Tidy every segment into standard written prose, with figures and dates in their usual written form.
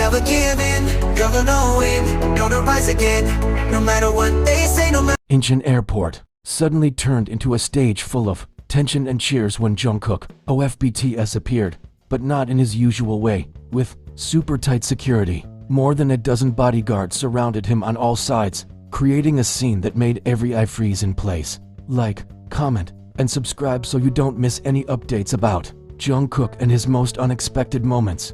never give in, you're gonna win, gonna rise again, no matter what they say, no matter. Incheon Airport suddenly turned into a stage full of tension and cheers when Jungkook, OFBTS, appeared, but not in his usual way, with super tight security. More than a dozen bodyguards surrounded him on all sides, creating a scene that made every eye freeze in place. Like, comment, and subscribe so you don't miss any updates about Jungkook and his most unexpected moments.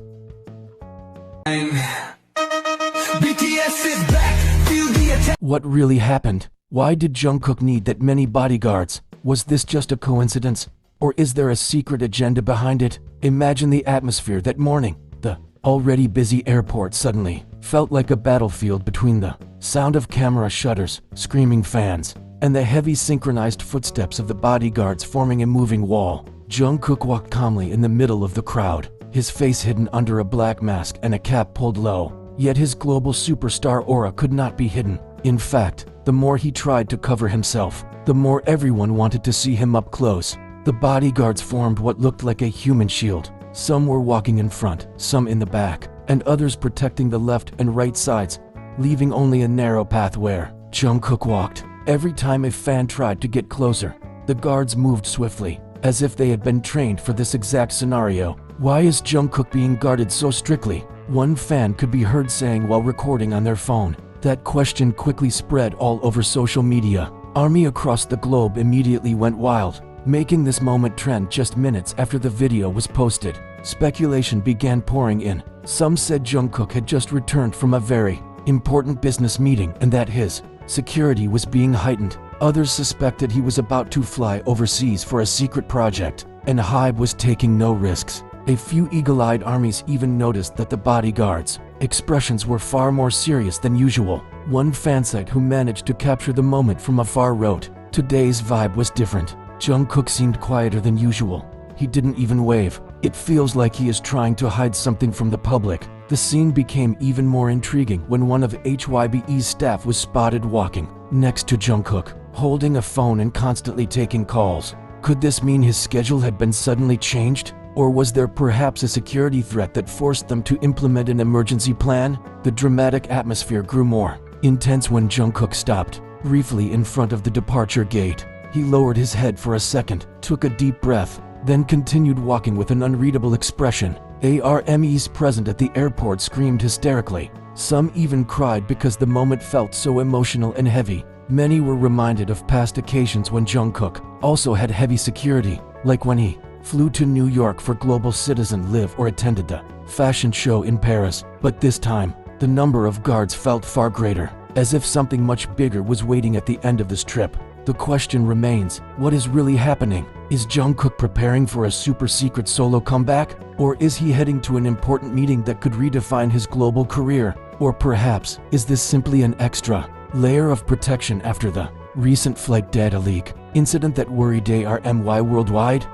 What really happened? Why did Jungkook need that many bodyguards? Was this just a coincidence? Or is there a secret agenda behind it? Imagine the atmosphere that morning. The already busy airport suddenly felt like a battlefield between the sound of camera shutters, screaming fans, and the heavy synchronized footsteps of the bodyguards forming a moving wall. Jungkook walked calmly in the middle of the crowd, his face hidden under a black mask and a cap pulled low. Yet his global superstar aura could not be hidden. In fact, the more he tried to cover himself, the more everyone wanted to see him up close. The bodyguards formed what looked like a human shield. Some were walking in front, some in the back, and others protecting the left and right sides, leaving only a narrow path where Jungkook walked. Every time a fan tried to get closer, the guards moved swiftly, as if they had been trained for this exact scenario. Why is Jungkook being guarded so strictly? One fan could be heard saying while recording on their phone. That question quickly spread all over social media. Army across the globe immediately went wild, making this moment trend just minutes after the video was posted. Speculation began pouring in. Some said Jungkook had just returned from a very important business meeting and that his security was being heightened. Others suspected he was about to fly overseas for a secret project, and Hybe was taking no risks. A few eagle-eyed armies even noticed that the bodyguards' expressions were far more serious than usual. One fansite who managed to capture the moment from afar wrote, "Today's vibe was different. Jungkook seemed quieter than usual. He didn't even wave. It feels like he is trying to hide something from the public." The scene became even more intriguing when one of HYBE's staff was spotted walking next to Jungkook, holding a phone and constantly taking calls. Could this mean his schedule had been suddenly changed? Or was there perhaps a security threat that forced them to implement an emergency plan? The dramatic atmosphere grew more intense when Jungkook stopped briefly in front of the departure gate. He lowered his head for a second, took a deep breath, then continued walking with an unreadable expression. ARMYs present at the airport screamed hysterically. Some even cried because the moment felt so emotional and heavy. Many were reminded of past occasions when Jungkook also had heavy security, like when he flew to New York for Global Citizen Live or attended the fashion show in Paris. But this time, the number of guards felt far greater, as if something much bigger was waiting at the end of this trip. The question remains, what is really happening? Is Jungkook preparing for a super secret solo comeback? Or is he heading to an important meeting that could redefine his global career? Or perhaps, is this simply an extra layer of protection after the recent flight data leak incident that worried ARMY worldwide?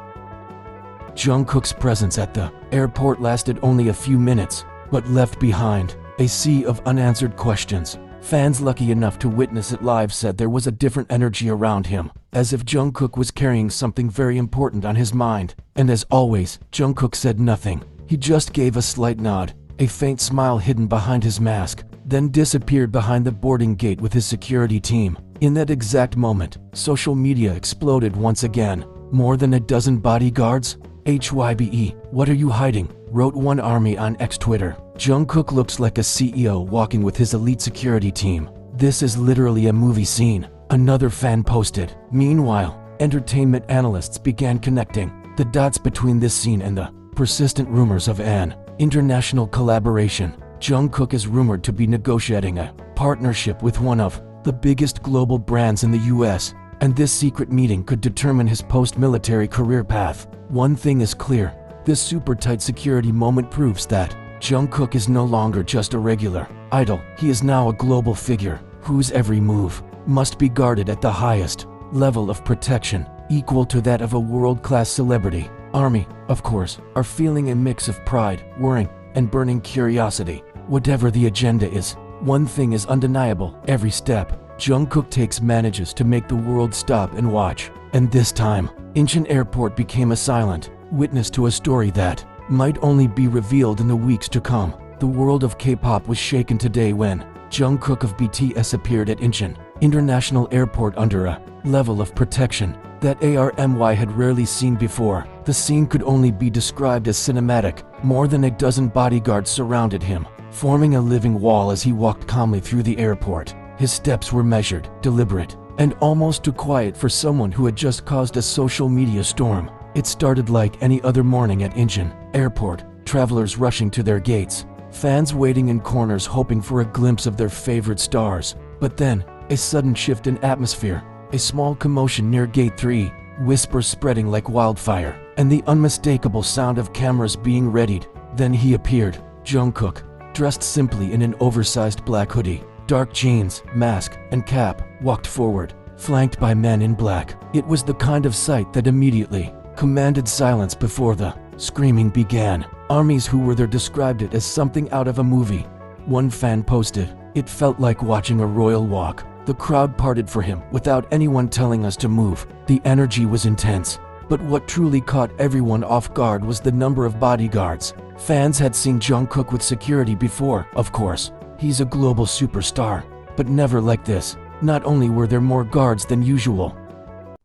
Jungkook's presence at the airport lasted only a few minutes, but left behind a sea of unanswered questions. Fans lucky enough to witness it live said there was a different energy around him, as if Jungkook was carrying something very important on his mind. And as always, Jungkook said nothing. He just gave a slight nod, a faint smile hidden behind his mask, then disappeared behind the boarding gate with his security team. In that exact moment, social media exploded once again. More than a dozen bodyguards? HYBE, what are you hiding? Wrote one army on X Twitter. Jungkook looks like a CEO walking with his elite security team. This is literally a movie scene, another fan posted. Meanwhile, entertainment analysts began connecting the dots between this scene and the persistent rumors of an international collaboration. Jungkook is rumored to be negotiating a partnership with one of the biggest global brands in the US, and this secret meeting could determine his post-military career path. One thing is clear, this super tight security moment proves that Jungkook is no longer just a regular idol. He is now a global figure whose every move must be guarded at the highest level of protection, equal to that of a world-class celebrity. ARMY, of course, are feeling a mix of pride, worry, and burning curiosity. Whatever the agenda is, one thing is undeniable: every step Jungkook takes manages to make the world stop and watch. And this time, Incheon Airport became a silent witness to a story that might only be revealed in the weeks to come. The world of K-pop was shaken today when Jungkook of BTS appeared at Incheon International Airport under a level of protection that ARMY had rarely seen before. The scene could only be described as cinematic. More than a dozen bodyguards surrounded him, forming a living wall as he walked calmly through the airport. His steps were measured, deliberate, and almost too quiet for someone who had just caused a social media storm. It started like any other morning at Incheon Airport, travelers rushing to their gates, fans waiting in corners hoping for a glimpse of their favorite stars. But then, a sudden shift in atmosphere, a small commotion near Gate 3, whispers spreading like wildfire, and the unmistakable sound of cameras being readied. Then he appeared, Jungkook, dressed simply in an oversized black hoodie, dark jeans, mask, and cap, walked forward, flanked by men in black. It was the kind of sight that immediately commanded silence before the screaming began. Armies who were there described it as something out of a movie. One fan posted, "It felt like watching a royal walk. The crowd parted for him without anyone telling us to move." The energy was intense, but what truly caught everyone off guard was the number of bodyguards. Fans had seen Jungkook with security before, of course. He's a global superstar, but never like this. Not only were there more guards than usual,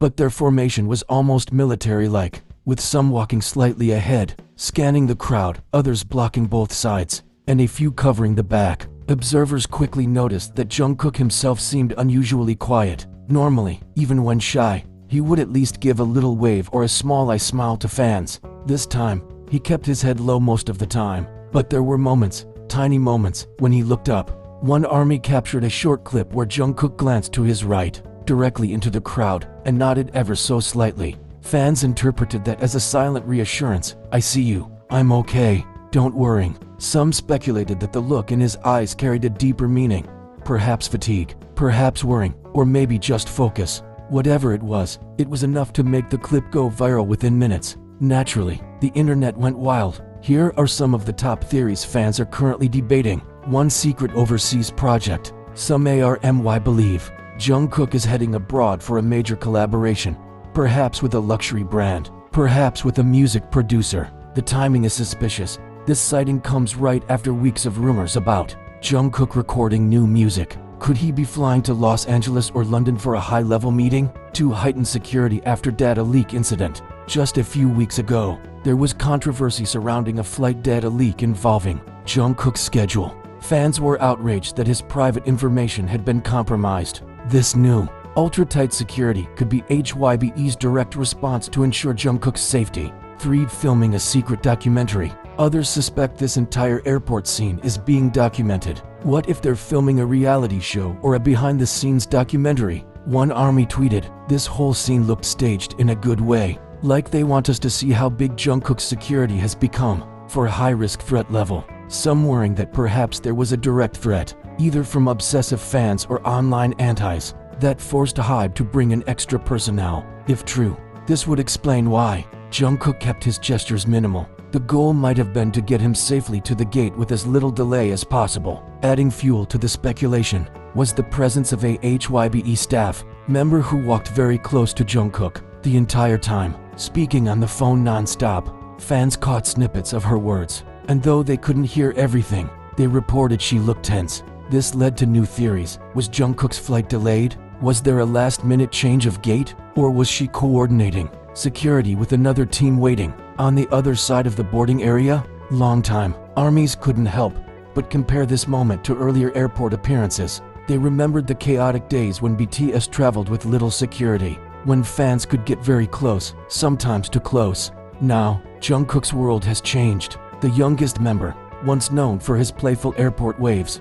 but their formation was almost military-like, with some walking slightly ahead, scanning the crowd, others blocking both sides, and a few covering the back. Observers quickly noticed that Jungkook himself seemed unusually quiet. Normally, even when shy, he would at least give a little wave or a small eye smile to fans. This time, he kept his head low most of the time, but there were moments, tiny moments, when he looked up. One army captured a short clip where Jungkook glanced to his right, directly into the crowd, and nodded ever so slightly. Fans interpreted that as a silent reassurance, "I see you, I'm okay, don't worry." Some speculated that the look in his eyes carried a deeper meaning. Perhaps fatigue, perhaps worrying, or maybe just focus. Whatever it was enough to make the clip go viral within minutes. Naturally, the internet went wild. Here are some of the top theories fans are currently debating. One secret overseas project. Some ARMY believe Jungkook is heading abroad for a major collaboration, perhaps with a luxury brand, perhaps with a music producer. The timing is suspicious. This sighting comes right after weeks of rumors about Jungkook recording new music. Could he be flying to Los Angeles or London for a high-level meeting? To heighten security after data leak incident. Just a few weeks ago, there was controversy surrounding a flight data leak involving Jungkook's schedule. Fans were outraged that his private information had been compromised. This new, ultra-tight security could be HYBE's direct response to ensure Jungkook's safety. 3. Filming a secret documentary. Others suspect this entire airport scene is being documented. What if they're filming a reality show or a behind-the-scenes documentary? One army tweeted, "This whole scene looked staged in a good way. Like they want us to see how big Jungkook's security has become for a high-risk threat level." Some worrying that perhaps there was a direct threat, either from obsessive fans or online antis, that forced HYBE to bring in extra personnel. If true, this would explain why Jungkook kept his gestures minimal. The goal might have been to get him safely to the gate with as little delay as possible. Adding fuel to the speculation was the presence of a HYBE staff member who walked very close to Jungkook the entire time, speaking on the phone non-stop. Fans caught snippets of her words, and though they couldn't hear everything, they reported she looked tense. This led to new theories. Was Jungkook's flight delayed? Was there a last-minute change of gate? Or was she coordinating security with another team waiting on the other side of the boarding area? Long time, armies couldn't help but compare this moment to earlier airport appearances. They remembered the chaotic days when BTS traveled with little security, when fans could get very close, sometimes too close. Now, Jungkook's world has changed. The youngest member, once known for his playful airport waves,